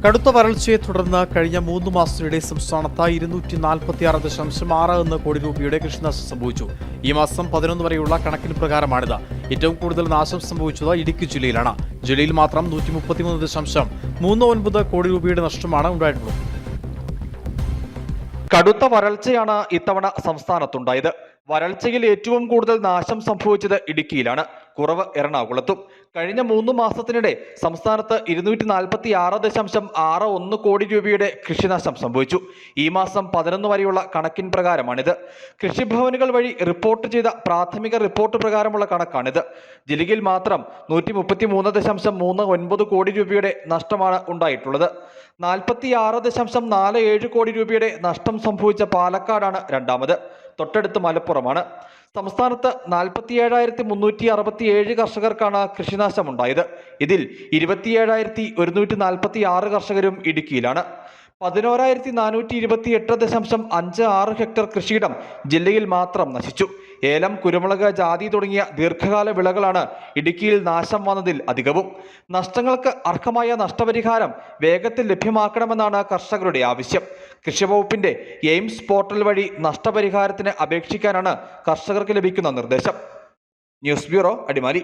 കടുത്ത വരൾച്ചയെ തുടർന്ന് കഴിഞ്ഞ 3 മാസത്തിനിടെ സംസ്ഥാനത്ത് 246.61 കോടി രൂപയുടെ കൃഷിനാശം സംഭവിച്ചു. ഈ മാസം 11 വരെയുള്ള കണക്കിന് പ്രകാരമാണിത്. ഏറ്റവും കൂടുതൽ നാശം സംഭവിച്ചത് ഇടുക്കി ജില്ലയിലാണ്. ജില്ലയിൽ മാത്രം 133.39 കോടി രൂപയുടെ നഷ്ടമാണ് ഉണ്ടായിട്ടുള്ളത്. കടുത്ത വരൾച്ചയാണ് ഇത്തവണ സംസ്ഥാനത്തുണ്ടായത്. വരൾച്ചയിൽ ഏറ്റവും കൂടുതൽ നാശം സംഭവിച്ചത് ഇടുക്കിയിലാണ്, കുറവ് എറണാകുളത്തും. കഴിഞ്ഞ 3 മാസത്തിനിടെ സംസ്ഥാനത്ത് 246.61 കോടി രൂപയുടെ കൃഷിനാശം സംഭവിച്ചു. ഈ മാസം 11 വരെയുള്ള കണക്കിൻ പ്രകാരമാണിത്. കൃഷിഭവനുകൾ വഴി റിപ്പോർട്ട് ചെയ്ത പ്രാഥമിക റിപ്പോർട്ട് പ്രകാരമുള്ള കണക്കാണിത്. ജില്ലയിൽ മാത്രം 133.39 കോടി രൂപയുടെ നഷ്ടമാണ് ഉണ്ടായിട്ടുള്ളത്. 46.47 കോടി രൂപയുടെ നഷ്ടം സംഭവിച്ച പാലക്കാടാണ് രണ്ടാമത്. തൊട്ടടുത്ത് മലപ്പുറമാണ്. സംസ്ഥാനത്ത് 47,367 കർഷകർക്കാണ് കൃഷിനാശമുണ്ടായത്. ഇതിൽ 27,146 കർഷകരും ഇടുക്കിയിലാണ്. 11,428.56 ഹെക്ടർ കൃഷിയിടം ജില്ലയിൽ മാത്രം നശിച്ചു. ഏലം, കുരുമുളക്, ജാതി തുടങ്ങിയ ദീർഘകാല വിളകളാണ് ഇടുക്കിയിൽ നാശം വന്നതിൽ അധികവും. നഷ്ടങ്ങൾക്ക് അർഹമായ നഷ്ടപരിഹാരം വേഗത്തിൽ ലഭ്യമാക്കണമെന്നാണ് കർഷകരുടെ ആവശ്യം. കൃഷിവകുപ്പിന്റെ എയിംസ് പോർട്ടൽ വഴി നഷ്ടപരിഹാരത്തിന് അപേക്ഷിക്കാനാണ് കർഷകർക്ക് ലഭിക്കുന്ന നിർദ്ദേശം. News bureau, Adimali.